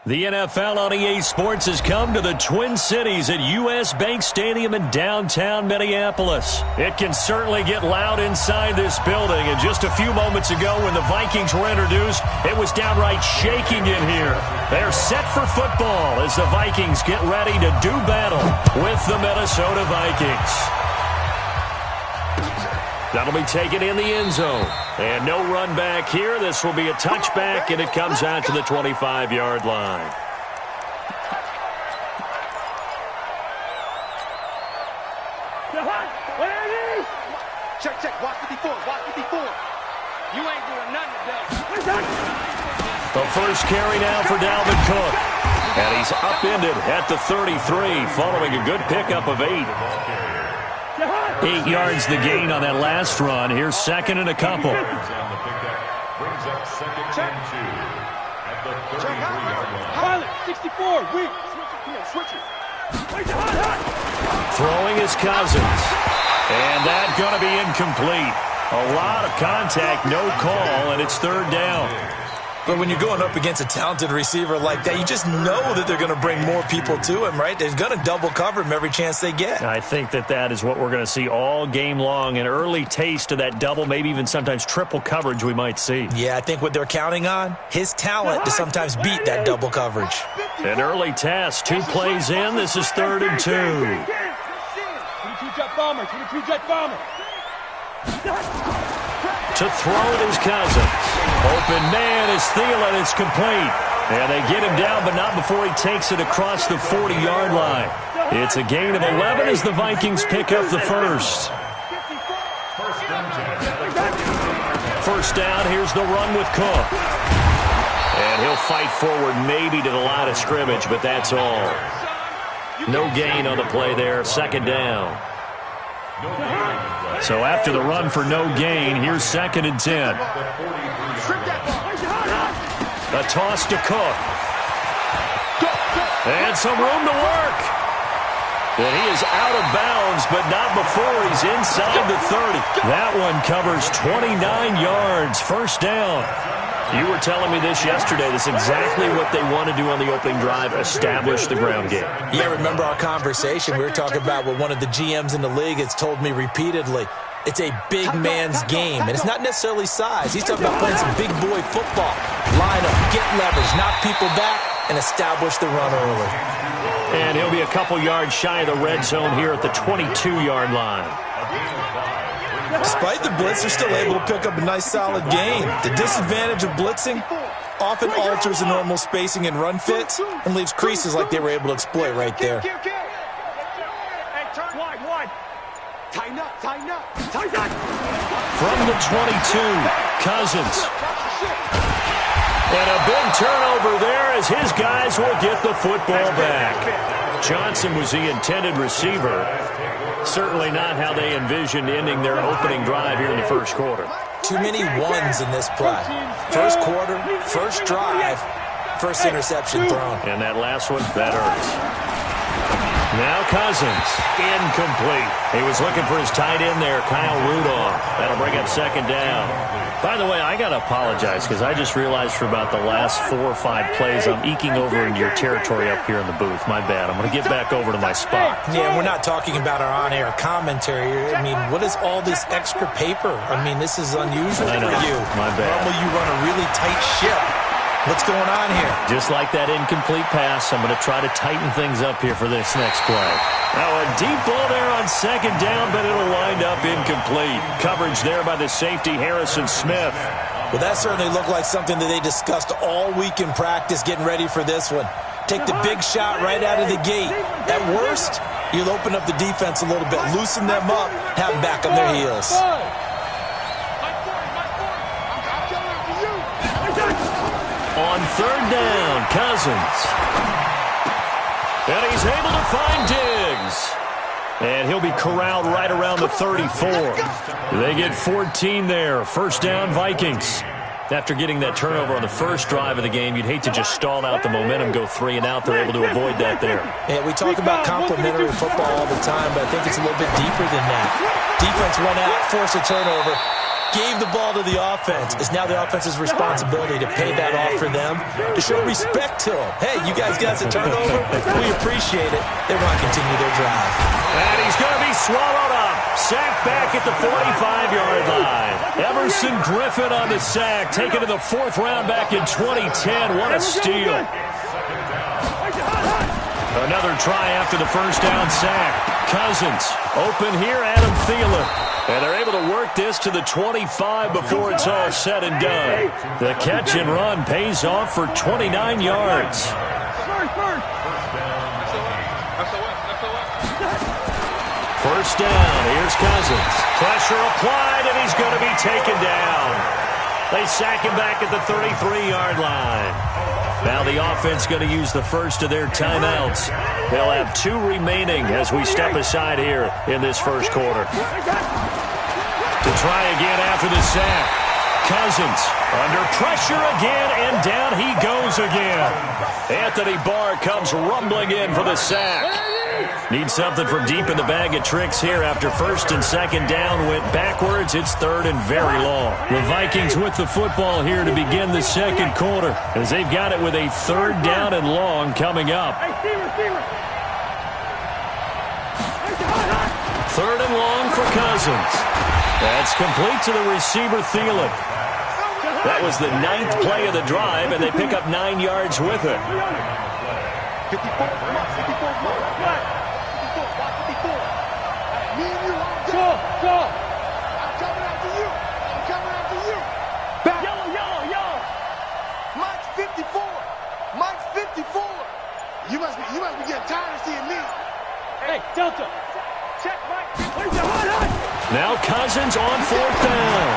The NFL on EA Sports has come to the Twin Cities at U.S. Bank Stadium in downtown Minneapolis. It can certainly get loud inside this building, and just a few moments ago when the Vikings were introduced, it was downright shaking in here. They're set for football as the Vikings get ready to do battle with the Minnesota Vikings. That'll be taken in the end zone. And no run back here. This will be a touchback, and it comes out to the 25-yard line. Check. Watch the before. You ain't doing nothing today. The first carry now for Dalvin Cook. And he's upended at the 33 following a good pickup of 8. 8 yards the gain on that last run. Here's second and a couple. Check. Pilot, 64. Weak. Switch it. Throwing is Cousins. And that's going to be incomplete. A lot of contact, no call, and it's third down. But when you're going up against a talented receiver like that, you just know that they're going to bring more people to him, right? They're going to double cover him every chance they get. I think that is what we're going to see all game long, an early taste of that double, maybe even sometimes triple coverage we might see. Yeah, I think what they're counting on, his talent to sometimes beat that double coverage. An early test, 2 plays in, this is 3rd and 2. 22-jet bomber. To throw it is Cousins. Open man is Thielen. It's complete. And they get him down, but not before he takes it across the 40-yard line. It's a gain of 11 as the Vikings pick up the first. First down, here's the run with Cook. And he'll fight forward maybe to the line of scrimmage, but that's all. No gain on the play there, second down. So after the run for no gain, here's 2nd and 10. A toss to Cook. And some room to work. And he is out of bounds, but not before he's inside the 30. That one covers 29 yards. First down. You were telling me this yesterday. That's exactly what they want to do on the opening drive, establish the ground game. Yeah, remember our conversation. We were talking about what one of the GMs in the league has told me repeatedly. It's a big man's game, and it's not necessarily size. He's talking about playing some big boy football. Line up, get leverage, knock people back, and establish the run early. And he'll be a couple yards shy of the red zone here at the 22-yard line. Despite the blitz, they're still able to pick up a nice solid gain. The disadvantage of blitzing often alters the normal spacing and run fits and leaves creases like they were able to exploit right there. From the 22, Cousins. And a big turnover there as his guys will get the football back. Johnson was the intended receiver. Certainly not how they envisioned ending their opening drive here in the first quarter. Too many ones in this play. First quarter, first drive, first interception thrown. And that last one, that hurts. Now Cousins, incomplete. He was looking for his tight end there, Kyle Rudolph. That'll bring up second down. By the way, I got to apologize because I just realized for about the last 4 or 5 plays, I'm eking over into your territory up here in the booth. My bad. I'm going to get back over to my spot. Yeah, we're not talking about our on-air commentary. I mean, what is all this extra paper? I mean, this is unusual for you. My bad. Normally you run a really tight ship. What's going on here? Just like that incomplete pass, I'm going to try to tighten things up here for this next play. Now a deep ball there on second down, but it'll wind up incomplete. Coverage there by the safety, Harrison Smith. Well, that certainly looked like something that they discussed all week in practice getting ready for this one. Take the big shot right out of the gate. At worst, you'll open up the defense a little bit, loosen them up, have them back on their heels. On third down, Cousins. And he's able to find Diggs. And he'll be corralled right around the 34. They get 14 there. First down, Vikings. After getting that turnover on the first drive of the game, you'd hate to just stall out the momentum, go 3 and out. They're able to avoid that there. Yeah, we talk about complementary football all the time, but I think it's a little bit deeper than that. Defense went out, forced a turnover. gave the ball to the offense. It's now the offense's responsibility to pay that off for them, to show respect to them. Hey, you guys got us a turnover. We appreciate it. They want to continue their drive. And he's going to be swallowed up. Sacked back at the 45-yard line. Everson Griffin on the sack, taken to the 4th round back in 2010. What a steal. Another try after the first down sack. Cousins open here, Adam Thielen. And they're able to work this to the 25 before it's all said and done. The catch and run pays off for 29 yards. First down, here's Cousins. Pressure applied, and he's going to be taken down. They sack him back at the 33-yard line. Now the offense going to use the first of their timeouts. They'll have 2 remaining as we step aside here in this first quarter. To try again after the sack. Cousins under pressure again, and down he goes again. Anthony Barr comes rumbling in for the sack. Needs something from deep in the bag of tricks here after first and second down went backwards. It's third and very long. The Vikings with the football here to begin the second quarter as they've got it with a 3rd down and long coming up. 3rd and long for Cousins. That's complete to the receiver, Thielen. That was the 9th play of the drive, and they pick up 9 yards with it. 54, come on, 54, come on. 54, watch 54. Me and you, go. I'm coming after you. Back. Yellow. Mike's 54. Mike's 54. You must be getting tired of seeing me. Hey, Delta. Check, Mike. Now Cousins on 4th down.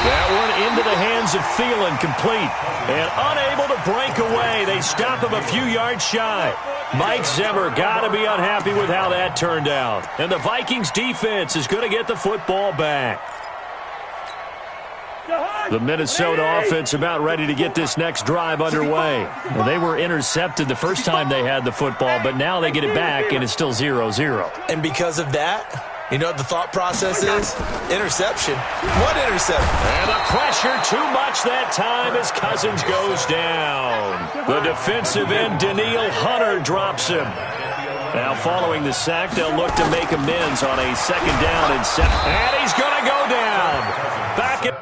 That one into the hands of Thielen, complete. And unable to break away. They stop him a few yards shy. Mike Zimmer got to be unhappy with how that turned out. And the Vikings defense is going to get the football back. The Minnesota offense about ready to get this next drive underway. Well, they were intercepted the first time they had the football, but now they get it back, and it's still 0-0. And because of that, you know what the thought process is? Interception. What interception? And the pressure too much that time as Cousins goes down. The defensive end, Daniil Hunter, drops him. Now following the sack, they'll look to make amends on a 2nd down and 7. And he's going to go down. Back in.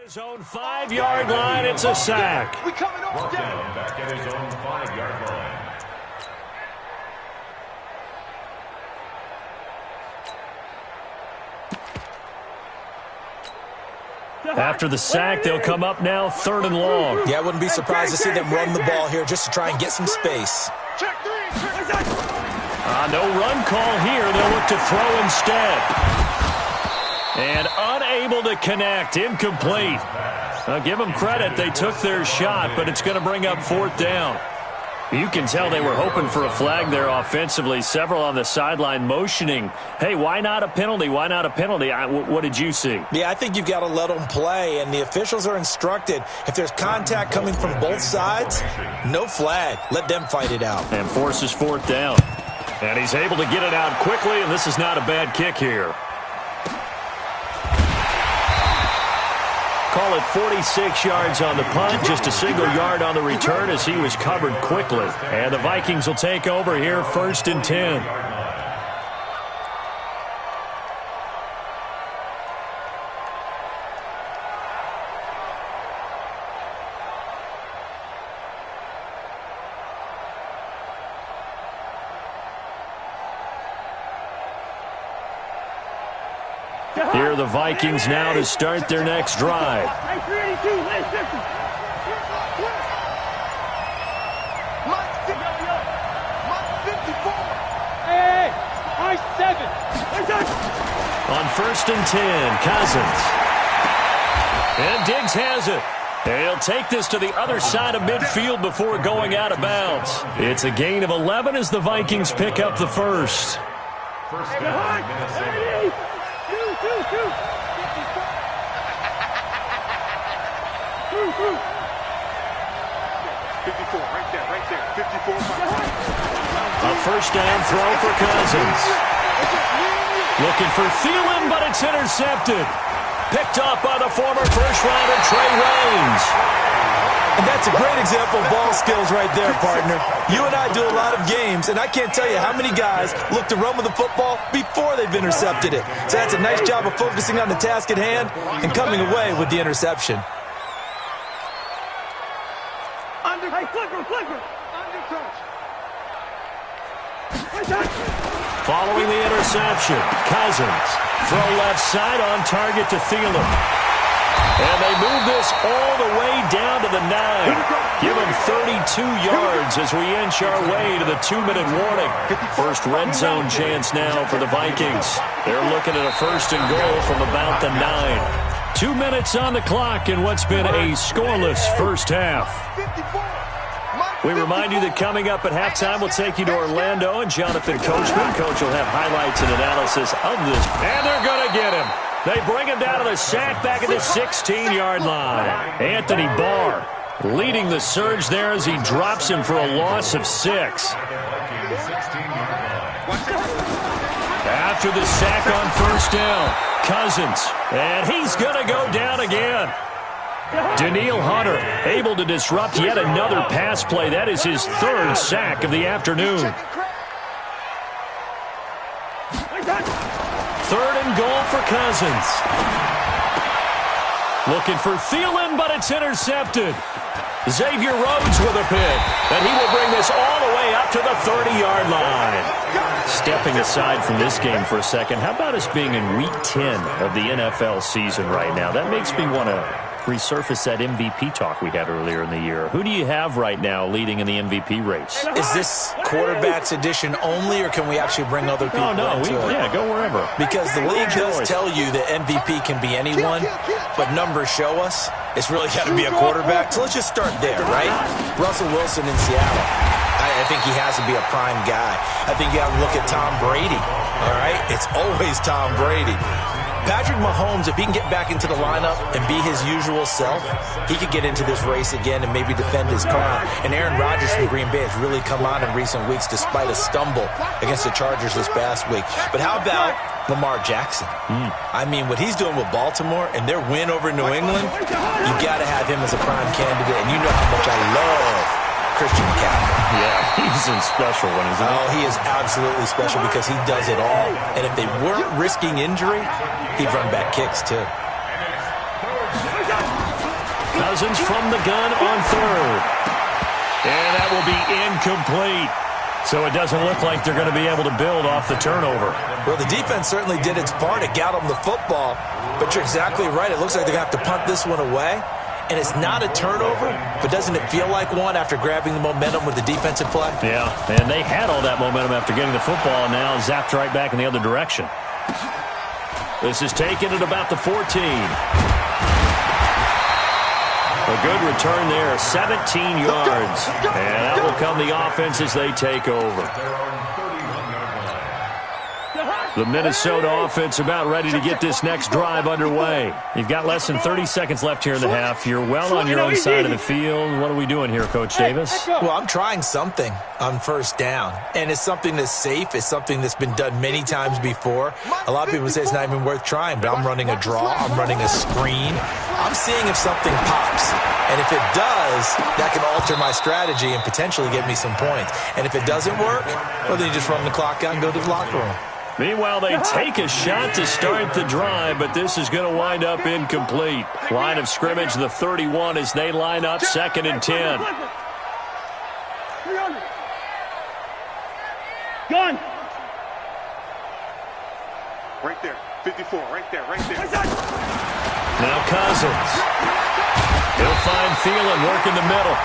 His own 5-yard line, it's a sack. We coming off down. Back at his own 5-yard line. After the sack, they'll come up now 3rd and long. Yeah, I wouldn't be surprised to see them run the ball here just to try and get some space. Check 3. No run call here. They'll look to throw instead. And unable to connect. Incomplete. Now, give them credit. They took their shot, but it's going to bring up 4th down. You can tell they were hoping for a flag there offensively. Several on the sideline motioning. Hey, why not a penalty? Why not a penalty? What did you see? Yeah, I think you've got to let them play, and the officials are instructed. If there's contact coming from both sides, no flag. Let them fight it out. And forces 4th down. And he's able to get it out quickly, and this is not a bad kick here. Call it 46 yards on the punt, just a single yard on the return as he was covered quickly. And the Vikings will take over here 1st and 10. Here are the Vikings now to start their next drive. On 1st and 10, Cousins. And Diggs has it. He'll take this to the other side of midfield before going out of bounds. It's a gain of 11 as the Vikings pick up the first. First down, Minnesota. 54, right there. 54. A first down throw for Cousins. Looking for Thielen, but it's intercepted. Picked off by the former first-rounder Trey Waynes. And that's a great example of ball skills right there, partner. You and I do a lot of games, and I can't tell you how many guys look to run with the football before they've intercepted it. So that's a nice job of focusing on the task at hand and coming away with the interception. Following the interception, Cousins. Throw left side on target to Thielen. And they move this all the way down to the 9. Give him 32 yards as we inch our way to the 2-minute warning. First red zone chance now for the Vikings. They're looking at a first and goal from about the 9. 2 minutes on the clock in what's been a scoreless first half. We remind you that coming up at halftime, we'll take you to Orlando and Jonathan Coachman. Coach will have highlights and analysis of this. And they're going to get him. They bring him down to the sack back at the 16-yard line. Anthony Barr leading the surge there as he drops him for a loss of 6. After the sack on first down, Cousins. And he's going to go down again. Danielle Hunter able to disrupt yet another pass play. That is his 3rd sack of the afternoon. 3rd and goal for Cousins. Looking for Thielen, but it's intercepted. Xavier Rhodes with a pick, and he will bring this all the way up to the 30-yard line. Stepping aside from this game for a second, how about us being in Week 10 of the NFL season right now? That makes me want to resurface that MVP talk we had earlier in the year. Who do you have right now leading in the MVP race? Is this quarterbacks edition only, or can we actually bring other people into it? Yeah, go wherever. Because the league does tell you that MVP can be anyone, but numbers show us it's really got to be a quarterback. So let's just start there, right? Russell Wilson in Seattle. I think he has to be a prime guy. I think you have to look at Tom Brady, all right? It's always Tom Brady. Patrick Mahomes, if he can get back into the lineup and be his usual self, he could get into this race again and maybe defend his crown. And Aaron Rodgers from Green Bay has really come on in recent weeks despite a stumble against the Chargers this past week. But how about Lamar Jackson? I mean, what he's doing with Baltimore and their win over New England, you got to have him as a prime candidate. And you know how much I love Christian McCaffrey. Yeah, he's in special one, isn't he? Oh, he is absolutely special because he does it all. And if they weren't risking injury, he'd run back kicks, too. Cousins from the gun on 3rd. And that will be incomplete. So it doesn't look like they're going to be able to build off the turnover. Well, the defense certainly did its part. It got them the football. But you're exactly right. It looks like they're going to have to punt this one away. And it's not a turnover, but doesn't it feel like one after grabbing the momentum with the defensive play? Yeah, and they had all that momentum after getting the football, and now zapped right back in the other direction. This is taken at about the 14. A good return there, 17 yards. And that will come the offense as they take over. The Minnesota offense about ready to get this next drive underway. You've got less than 30 seconds left here in the half. You're well on your own side of the field. What are we doing here, Coach Davis? Well, I'm trying something on first down. And it's something that's safe. It's something that's been done many times before. A lot of people say it's not even worth trying, but I'm running a draw. I'm running a screen. I'm seeing if something pops. And if it does, that can alter my strategy and potentially get me some points. And if it doesn't work, well, then you just run the clock out and go to the locker room. Meanwhile, they take a shot to start the drive, but this is going to wind up incomplete. Line of scrimmage, the 31, as they line up 2nd and 10. Gun. Right there. 54. Right there. Right there. Now Cousins. He'll find Thielen work in the middle.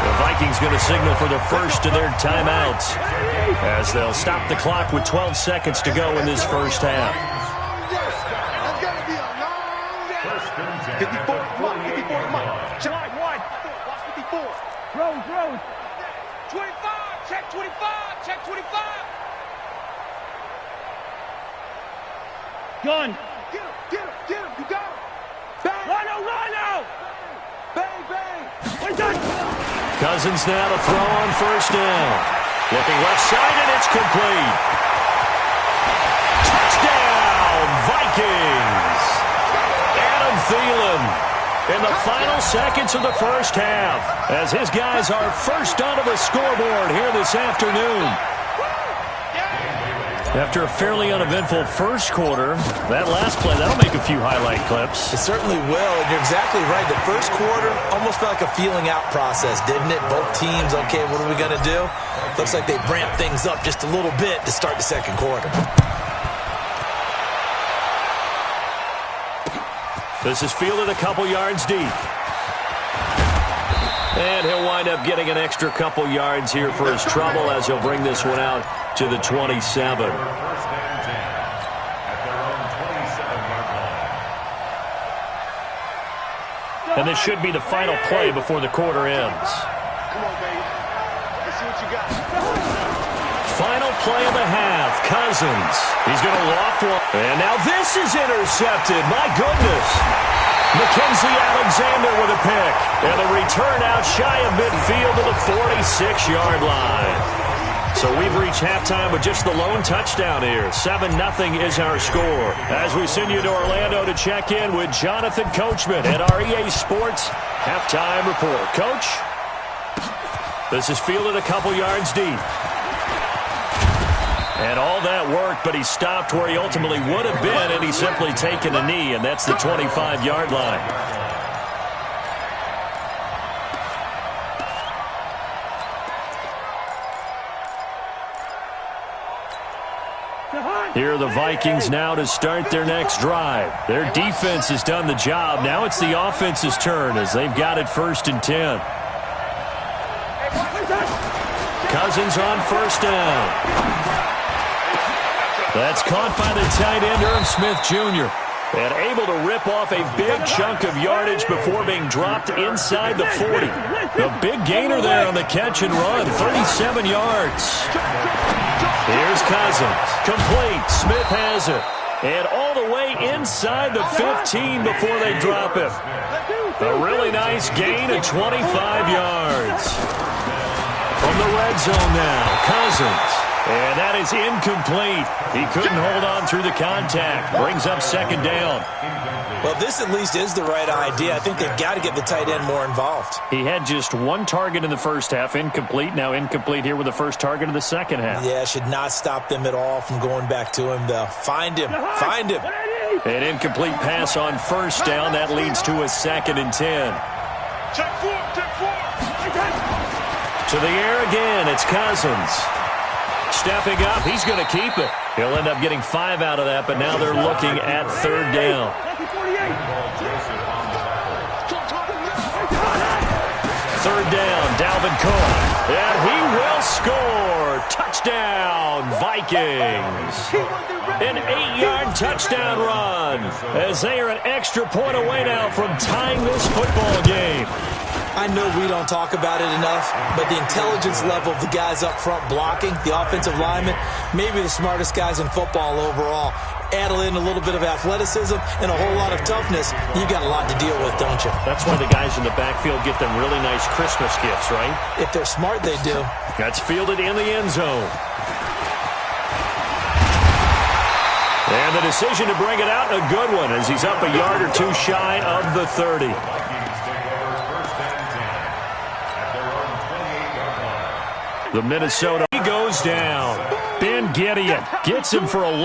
The Vikings going to signal for the first of their timeouts as they'll stop the clock with 12 seconds to go in this first half. That's got to be a long day. 54. Come on. 54. Come on. Check. Wide. Watch 54. Rose. 25. Check 25. Check 25. Gun. Get him. You got him. Bang. Rhino. Bang. Cousins now to throw on first down. Looking left side, and it's complete. Touchdown, Vikings. Adam Thielen in the final seconds of the first half as his guys are first onto the scoreboard here this afternoon. After a fairly uneventful first quarter, that last play, that'll make a few highlight clips. It certainly will, and you're exactly right. The first quarter almost felt like a feeling out process, didn't it? Both teams, okay, what are we going to do? Looks like they ramped things up just a little bit to start the second quarter. This is fielded a couple yards deep. And he'll wind up getting an extra couple yards here for his trouble as he'll bring this one out to the 27. And this should be the final play before the quarter ends. Come on, baby. Let's see what you got. Final play of the half. Cousins. He's going to loft one. And now this is intercepted. My goodness. Mackenzie Alexander with a pick. And the return out shy of midfield to the 46-yard line. So we've reached halftime with just the lone touchdown here. 7-0 is our score. As we send you to Orlando to check in with Jonathan Coachman at our EA Sports Halftime Report. Coach, this is fielded a couple yards deep. And all that worked, but he stopped where he ultimately would have been, and he's simply taken a knee, and that's the 25-yard line. Here are the Vikings now to start their next drive. Their defense has done the job. Now it's the offense's turn as they've got it 1st and 10. Cousins on first down. That's caught by the tight end, Irv Smith Jr. And able to rip off a big chunk of yardage before being dropped inside the 40. A big gainer there on the catch and run, 37 yards. Here's Cousins. Complete. Smith has it. And all the way inside the 15 before they drop him. A really nice gain of 25 yards. From the red zone now, Cousins. And that is incomplete. He couldn't hold on through the contact. Brings up 2nd down. Well, this at least is the right idea. I think they've got to get the tight end more involved. He had just one target in the first half, incomplete. Now incomplete here with the first target of the second half. Yeah, should not stop them at all from going back to him, though. Find him. Find him. An incomplete pass on first down. That leads to a 2nd and 10. Check 4. To the air again. It's Cousins. Stepping up. He's going to keep it. He'll end up getting 5 out of that, but now they're looking at 3rd down. 3rd down, Dalvin Cook. And he will score. Touchdown, Vikings. An 8-yard touchdown run as they are an extra point away now from tying this football game. I know we don't talk about it enough, but the intelligence level of the guys up front blocking, the offensive linemen, maybe the smartest guys in football overall. Add in a little bit of athleticism and a whole lot of toughness, you've got a lot to deal with, don't you? That's why the guys in the backfield get them really nice Christmas gifts, right? If they're smart, they do. That's fielded in the end zone. And the decision to bring it out, a good one, as he's up a yard or 2 shy of the 30. The Minnesota, he goes down. Ben Gideon gets him for a long